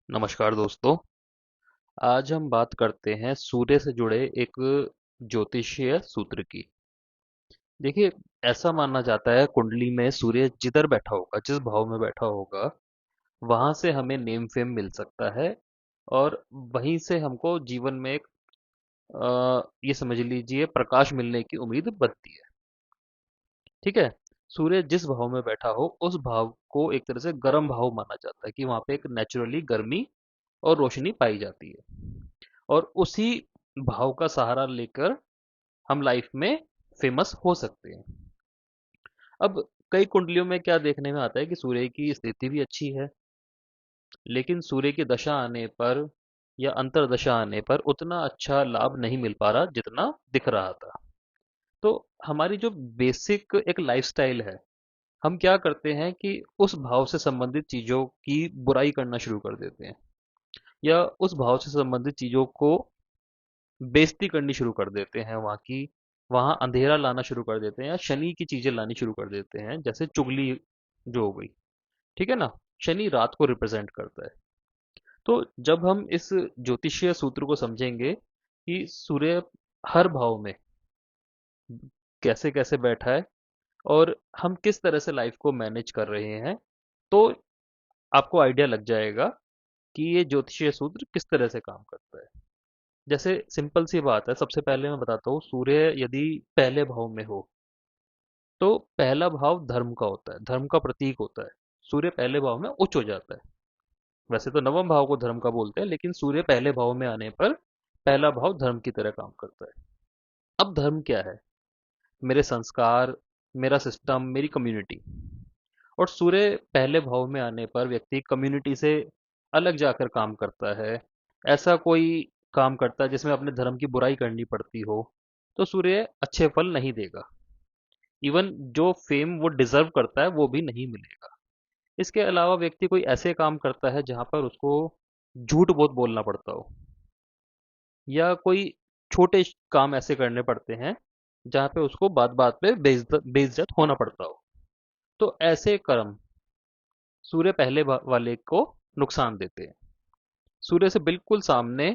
नमस्कार दोस्तों। आज हम बात करते हैं सूर्य से जुड़े एक ज्योतिषीय सूत्र की। देखिए, ऐसा माना जाता है कुंडली में सूर्य जिधर बैठा होगा, जिस भाव में बैठा होगा, वहां से हमें नेम फेम मिल सकता है। और वहीं से हमको जीवन में एक ये समझ लीजिए प्रकाश मिलने की उम्मीद बनती है। ठीक है। सूर्य जिस भाव में बैठा हो उस भाव को एक तरह से गर्म भाव माना जाता है कि वहां पे एक नेचुरली गर्मी और रोशनी पाई जाती है। और उसी भाव का सहारा लेकर हम लाइफ में फेमस हो सकते हैं। अब कई कुंडलियों में क्या देखने में आता है कि सूर्य की स्थिति भी अच्छी है, लेकिन सूर्य की दशा आने पर या अंतरदशा आने पर उतना अच्छा लाभ नहीं मिल पा रहा जितना दिख रहा था। तो हमारी जो बेसिक एक लाइफस्टाइल है, हम क्या करते हैं कि उस भाव से संबंधित चीजों की बुराई करना शुरू कर देते हैं, या उस भाव से संबंधित चीजों को बेइज्जती करनी शुरू कर देते हैं। वहाँ की वहाँ अंधेरा लाना शुरू कर देते हैं या शनि की चीजें लानी शुरू कर देते हैं, जैसे चुगली जो हो गई। ठीक है ना। शनि रात को रिप्रेजेंट करता है। तो जब हम इस ज्योतिषीय सूत्र को समझेंगे कि सूर्य हर भाव में कैसे कैसे बैठा है और हम किस तरह से लाइफ को मैनेज कर रहे हैं, तो आपको आइडिया लग जाएगा कि ये ज्योतिषीय सूत्र किस तरह से काम करता है। जैसे सिंपल सी बात है, सबसे पहले मैं बताता हूँ, सूर्य यदि पहले भाव में हो तो पहला भाव धर्म का होता है, धर्म का प्रतीक होता है। सूर्य पहले भाव में उच्च हो जाता है। वैसे तो नवम भाव को धर्म का बोलते हैं, लेकिन सूर्य पहले भाव में आने पर पहला भाव धर्म की तरह काम करता है। अब धर्म क्या है? मेरे संस्कार, मेरा सिस्टम, मेरी कम्युनिटी। और सूर्य पहले भाव में आने पर व्यक्ति कम्युनिटी से अलग जाकर काम करता है। ऐसा कोई काम करता है जिसमें अपने धर्म की बुराई करनी पड़ती हो, तो सूर्य अच्छे फल नहीं देगा। इवन जो फेम वो डिजर्व करता है वो भी नहीं मिलेगा। इसके अलावा व्यक्ति कोई ऐसे काम करता है जहां पर उसको झूठ बहुत बोलना पड़ता हो, या कोई छोटे काम ऐसे करने पड़ते हैं जहां पे उसको बात बात पे बेइज्जत होना पड़ता हो, तो ऐसे कर्म सूर्य पहले वाले को नुकसान देते हैं। सूर्य से बिल्कुल सामने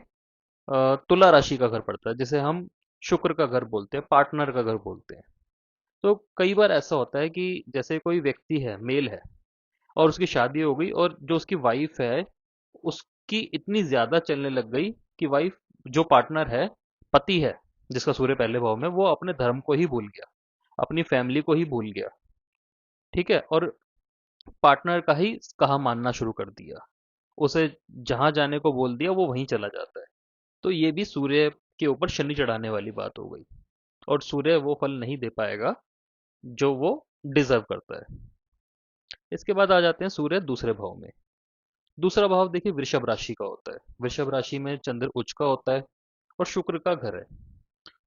तुला राशि का घर पड़ता है, जिसे हम शुक्र का घर बोलते हैं, पार्टनर का घर बोलते हैं। तो कई बार ऐसा होता है कि जैसे कोई व्यक्ति है, मेल है, और उसकी शादी हो गई, और जो उसकी वाइफ है उसकी इतनी ज्यादा चलने लग गई कि वाइफ, जो पार्टनर है, पति है, जिसका सूर्य पहले भाव में, वो अपने धर्म को ही भूल गया, अपनी फैमिली को ही भूल गया। ठीक है। और पार्टनर का ही कहा मानना शुरू कर दिया, उसे जहां जाने को बोल दिया वो वहीं चला जाता है। तो ये भी सूर्य के ऊपर शनि चढ़ाने वाली बात हो गई, और सूर्य वो फल नहीं दे पाएगा जो वो डिजर्व करता है। इसके बाद आ जाते हैं सूर्य दूसरे भाव में। दूसरा भाव देखिए वृषभ राशि का होता है। वृषभ राशि में चंद्र उच्च का होता है और शुक्र का घर है।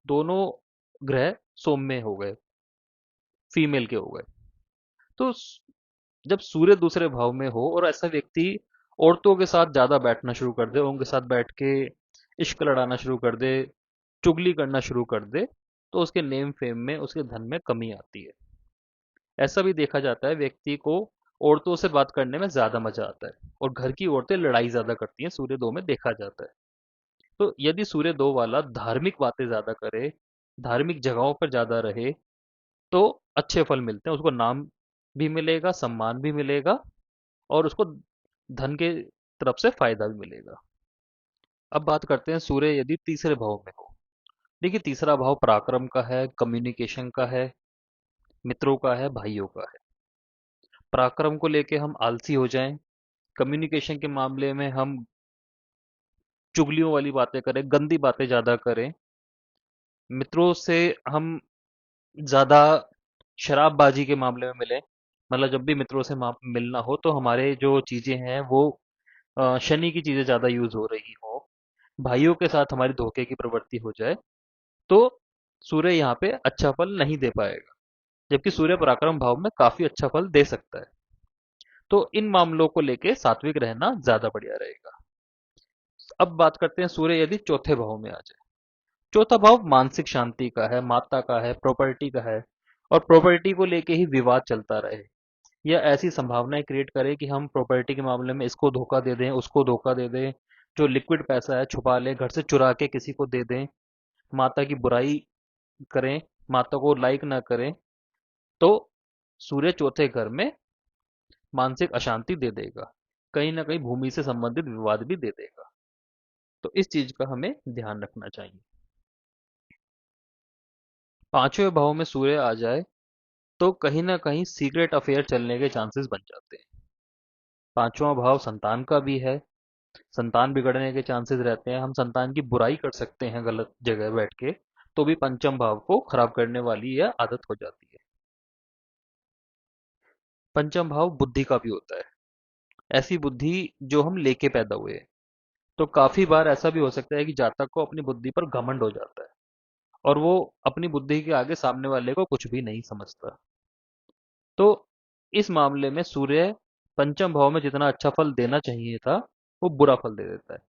दोनों ग्रह सौम्य हो गए, फीमेल के हो गए। तो जब सूर्य दूसरे भाव में हो और ऐसा व्यक्ति औरतों के साथ ज्यादा बैठना शुरू कर दे, उनके साथ बैठ के इश्क लड़ाना शुरू कर दे, चुगली करना शुरू कर दे, तो उसके नेम फेम में, उसके धन में कमी आती है। ऐसा भी देखा जाता है व्यक्ति को औरतों से बात करने में ज्यादा मजा आता है, और घर की औरतें लड़ाई ज्यादा करती हैं, सूर्य दो में देखा जाता है। तो यदि सूर्य दो वाला धार्मिक बातें ज्यादा करे, धार्मिक जगहों पर ज्यादा रहे, तो अच्छे फल मिलते हैं। उसको नाम भी मिलेगा, सम्मान भी मिलेगा, और उसको धन के तरफ से फायदा भी मिलेगा। अब बात करते हैं सूर्य यदि तीसरे भाव में हो। देखिए, तीसरा भाव पराक्रम का है, कम्युनिकेशन का है, मित्रों का है, भाइयों का है। पराक्रम को लेके हम आलसी हो जाएं, कम्युनिकेशन के मामले में हम चुगलियों वाली बातें करें, गंदी बातें ज्यादा करें, मित्रों से हम ज्यादा शराबबाजी के मामले में मिले, मतलब जब भी मित्रों से मिलना हो तो हमारे जो चीजें हैं वो शनि की चीजें ज्यादा यूज हो रही हो, भाइयों के साथ हमारी धोखे की प्रवृत्ति हो जाए, तो सूर्य यहाँ पे अच्छा फल नहीं दे पाएगा। जबकि सूर्य पराक्रम भाव में काफी अच्छा फल दे सकता है। तो इन मामलों को लेके सात्विक रहना ज्यादा बढ़िया रहेगा। अब बात करते हैं सूर्य यदि चौथे भाव में आ जाए। चौथा भाव मानसिक शांति का है, माता का है, प्रॉपर्टी का है, और प्रॉपर्टी को लेके ही विवाद चलता रहे, या ऐसी संभावनाएं क्रिएट करे कि हम प्रॉपर्टी के मामले में इसको धोखा दे दें, उसको धोखा दे दें, जो लिक्विड पैसा है छुपा लें, घर से चुरा के किसी को दे दें, माता की बुराई करें, माता को लाइक ना करें, तो सूर्य चौथे घर में मानसिक अशांति दे देगा, कहीं ना कहीं भूमि से संबंधित विवाद भी दे देगा। तो इस चीज का हमें ध्यान रखना चाहिए। पांचवें भाव में सूर्य आ जाए तो कहीं ना कहीं सीक्रेट अफेयर चलने के चांसेस बन जाते हैं। पांचवा भाव संतान का भी है, संतान बिगड़ने के चांसेस रहते हैं, हम संतान की बुराई कर सकते हैं गलत जगह बैठ के, तो भी पंचम भाव को खराब करने वाली यह आदत हो जाती है। पंचम भाव बुद्धि का भी होता है, ऐसी बुद्धि जो हम लेके पैदा हुए हैं। तो काफी बार ऐसा भी हो सकता है कि जातक को अपनी बुद्धि पर घमंड हो जाता है और वो अपनी बुद्धि के आगे सामने वाले को कुछ भी नहीं समझता। तो इस मामले में सूर्य पंचम भाव में जितना अच्छा फल देना चाहिए था, वो बुरा फल दे देता है,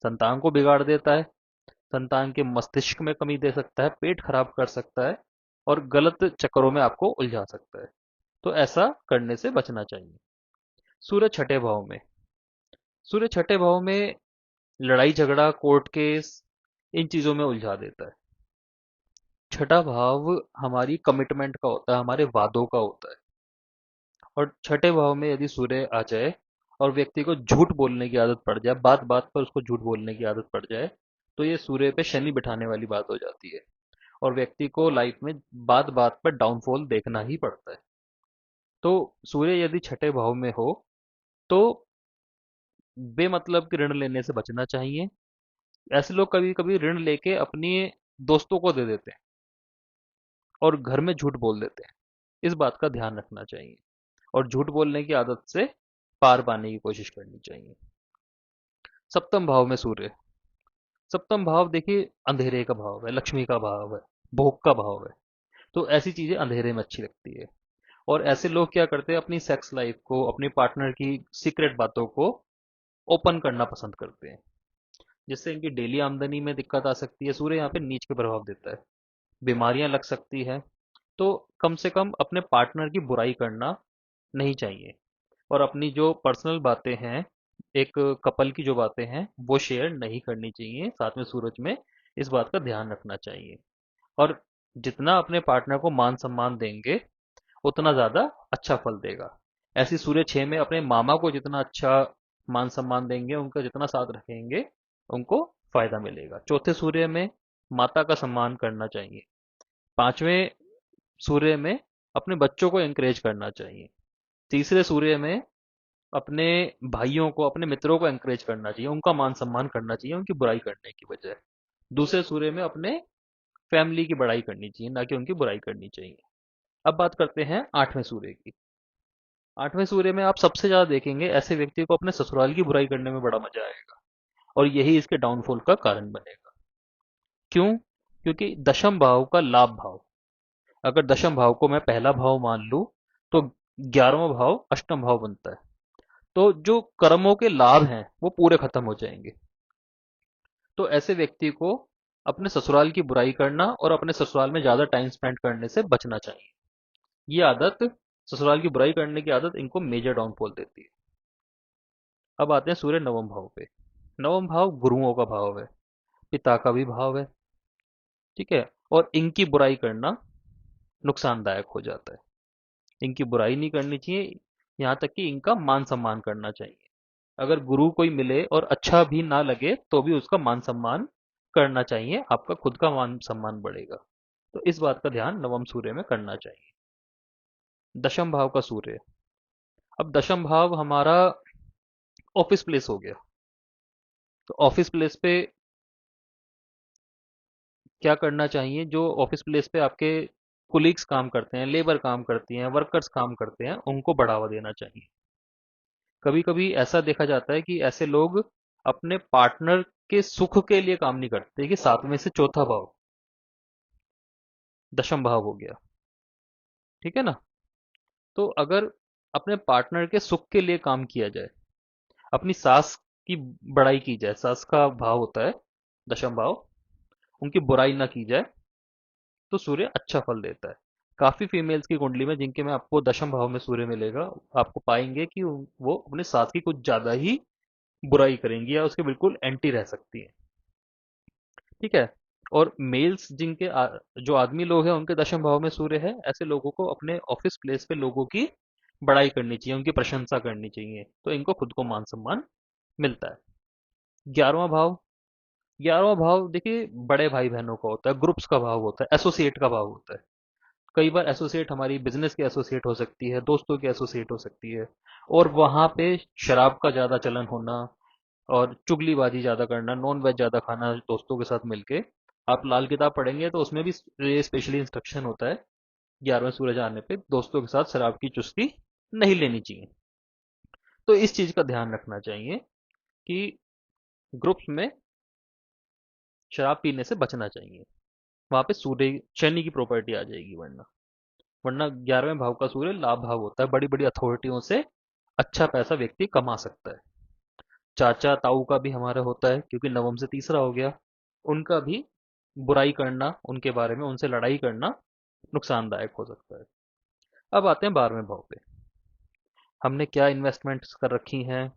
संतान को बिगाड़ देता है, संतान के मस्तिष्क में कमी दे सकता है, पेट खराब कर सकता है और गलत चक्करों में आपको उलझा सकता है। तो ऐसा करने से बचना चाहिए। सूर्य छठे भाव में, सूर्य छठे भाव में लड़ाई झगड़ा कोर्ट केस इन चीजों में उलझा देता है। छठा भाव हमारी कमिटमेंट का होता है, हमारे वादों का होता है। और छठे भाव में यदि सूर्य आ जाए और व्यक्ति को झूठ बोलने की आदत पड़ जाए, बात बात पर उसको झूठ बोलने की आदत पड़ जाए, तो ये सूर्य पे शनि बिठाने वाली बात हो जाती है और व्यक्ति को लाइफ में बात बात पर डाउनफॉल देखना ही पड़ता है। तो सूर्य यदि छठे भाव में हो तो बेमतलब के ऋण लेने से बचना चाहिए। ऐसे लोग कभी कभी ऋण लेके अपनी दोस्तों को दे देते हैं और घर में झूठ बोल देते हैं। इस बात का ध्यान रखना चाहिए और झूठ बोलने की आदत से पार पाने की कोशिश करनी चाहिए। सप्तम भाव में सूर्य, सप्तम भाव देखिए अंधेरे का भाव है, लक्ष्मी का भाव है, भोग का भाव है। तो ऐसी चीजें अंधेरे में अच्छी लगती है और ऐसे लोग क्या करते हैं, अपनी सेक्स लाइफ को, अपनी पार्टनर की सीक्रेट बातों को ओपन करना पसंद करते हैं, जिससे इनकी डेली आमदनी में दिक्कत आ सकती है। सूर्य यहाँ पे नीच के प्रभाव देता है, बीमारियां लग सकती है। तो कम से कम अपने पार्टनर की बुराई करना नहीं चाहिए और अपनी जो पर्सनल बातें हैं, एक कपल की जो बातें हैं, वो शेयर नहीं करनी चाहिए साथ में सूरज में। इस बात का ध्यान रखना चाहिए और जितना अपने पार्टनर को मान सम्मान देंगे उतना ज्यादा अच्छा फल देगा। ऐसी सूर्य 6 में अपने मामा को जितना अच्छा मान सम्मान देंगे, उनका जितना साथ रखेंगे, उनको फायदा मिलेगा। चौथे सूर्य में माता का सम्मान करना चाहिए। पांचवें सूर्य में अपने बच्चों को एंकरेज करना चाहिए। तीसरे सूर्य में अपने भाइयों को, अपने मित्रों को एंकरेज करना चाहिए, उनका मान सम्मान करना चाहिए उनकी बुराई करने की बजाय। दूसरे सूर्य में अपने फैमिली की बड़ाई करनी चाहिए, ना कि उनकी बुराई करनी चाहिए। अब बात करते हैं आठवें सूर्य की। आठवें सूर्य में आप सबसे ज्यादा देखेंगे ऐसे व्यक्ति को अपने ससुराल की बुराई करने में बड़ा मजा आएगा और यही इसके डाउनफॉल का कारण बनेगा। क्यों? क्योंकि दशम भाव का लाभ भाव, अगर दशम भाव को मैं पहला भाव मान लूं तो 11वां भाव अष्टम भाव बनता है। तो जो कर्मों के लाभ हैं वो पूरे खत्म हो जाएंगे। तो ऐसे व्यक्ति को अपने ससुराल की बुराई करना और अपने ससुराल में ज्यादा टाइम स्पेंड करने से बचना चाहिए। ये आदत, ससुराल की बुराई करने की आदत, इनको मेजर डाउनफॉल देती है। अब आते हैं सूर्य नवम भाव पे। नवम भाव गुरुओं का भाव है, पिता का भी भाव है, ठीक है। और इनकी बुराई करना नुकसानदायक हो जाता है। इनकी बुराई नहीं करनी चाहिए, यहाँ तक कि इनका मान सम्मान करना चाहिए। अगर गुरु कोई मिले और अच्छा भी ना लगे तो भी उसका मान सम्मान करना चाहिए, आपका खुद का मान सम्मान बढ़ेगा। तो इस बात का ध्यान नवम सूर्य में करना चाहिए। दशम भाव का सूर्य, अब दशम भाव हमारा ऑफिस प्लेस हो गया। तो ऑफिस प्लेस पे क्या करना चाहिए, जो ऑफिस प्लेस पे आपके कुलीग्स काम करते हैं, लेबर काम करती हैं, वर्कर्स काम करते हैं, उनको बढ़ावा देना चाहिए। कभी कभी ऐसा देखा जाता है कि ऐसे लोग अपने पार्टनर के सुख के लिए काम नहीं करते, कि सातवें से चौथा भाव दशम भाव हो गया, ठीक है ना। तो अगर अपने पार्टनर के सुख के लिए काम किया जाए, अपनी सास की बड़ाई की जाए, सास का भाव होता है दशम भाव, उनकी बुराई ना की जाए, तो सूर्य अच्छा फल देता है। काफी फीमेल्स की कुंडली में जिनके में आपको दशम भाव में सूर्य मिलेगा, आपको पाएंगे कि वो अपने साथ की कुछ ज्यादा ही बुराई करेंगी या उसके बिल्कुल एंटी रह सकती है। ठीक है। और मेल्स जो आदमी लोग हैं उनके दशम भाव में सूर्य है, ऐसे लोगों को अपने ऑफिस प्लेस पे लोगों की बड़ाई करनी चाहिए, उनकी प्रशंसा करनी चाहिए, तो इनको खुद को मान सम्मान मिलता है। 11वां भाव, 11वां भाव देखिए बड़े भाई बहनों का होता है, ग्रुप्स का भाव होता है, एसोसिएट का भाव होता है। कई बार एसोसिएट हमारी बिजनेस की एसोसिएट हो सकती है, दोस्तों की एसोसिएट हो सकती है, और वहां पे शराब का ज्यादा चलन होना और चुगलीबाजी ज्यादा करना, नॉन वेज ज्यादा खाना दोस्तों के साथ मिलके। आप लाल किताब पढ़ेंगे तो उसमें भी ये स्पेशली इंस्ट्रक्शन होता है 11वें सूरज आने पे दोस्तों के साथ शराब की चुस्की नहीं लेनी चाहिए। तो इस चीज का ध्यान रखना चाहिए कि ग्रुप्स में शराब पीने से बचना चाहिए। वहां पे सूर्य शनि की प्रॉपर्टी आ जाएगी, वरना वरना 11वें भाव का सूर्य लाभ भाव होता है, बड़ी बड़ी अथॉरिटियों से अच्छा पैसा व्यक्ति कमा सकता है। चाचा ताऊ का भी हमारा होता है क्योंकि नवम से तीसरा हो गया, उनका भी बुराई करना, उनके बारे में उनसे लड़ाई करना नुकसानदायक हो सकता है। अब आते हैं 12वें भाव पे। हमने क्या इन्वेस्टमेंट्स कर रखी हैं,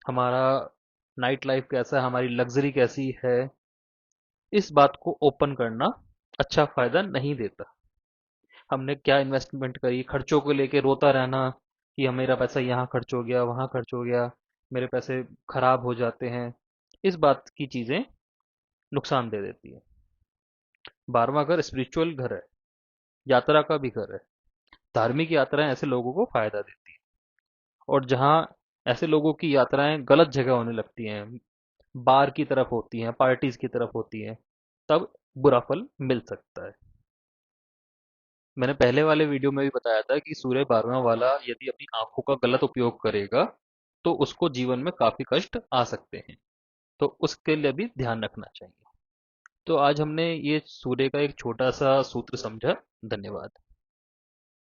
हमारा नाइट लाइफ कैसा है, हमारी लग्जरी कैसी है, इस बात को ओपन करना अच्छा फायदा नहीं देता। हमने क्या इन्वेस्टमेंट करी, खर्चों को लेके रोता रहना कि मेरा पैसा यहाँ खर्च हो गया, वहां खर्च हो गया, मेरे पैसे खराब हो जाते हैं, इस बात की चीजें नुकसान दे देती है। 12वां घर स्पिरिचुअल घर है, यात्रा का भी घर है। धार्मिक यात्राएं ऐसे लोगों को फायदा देती है, और जहाँ ऐसे लोगों की यात्राएं गलत जगह होने लगती हैं, बार की तरफ होती हैं, पार्टीज की तरफ होती हैं, तब बुरा फल मिल सकता है। मैंने पहले वाले वीडियो में भी बताया था कि सूर्य 12वां वाला यदि अपनी आंखों का गलत उपयोग करेगा तो उसको जीवन में काफी कष्ट आ सकते हैं, तो उसके लिए भी ध्यान रखना चाहिए। तो आज हमने ये सूर्य का एक छोटा सा सूत्र समझा। धन्यवाद।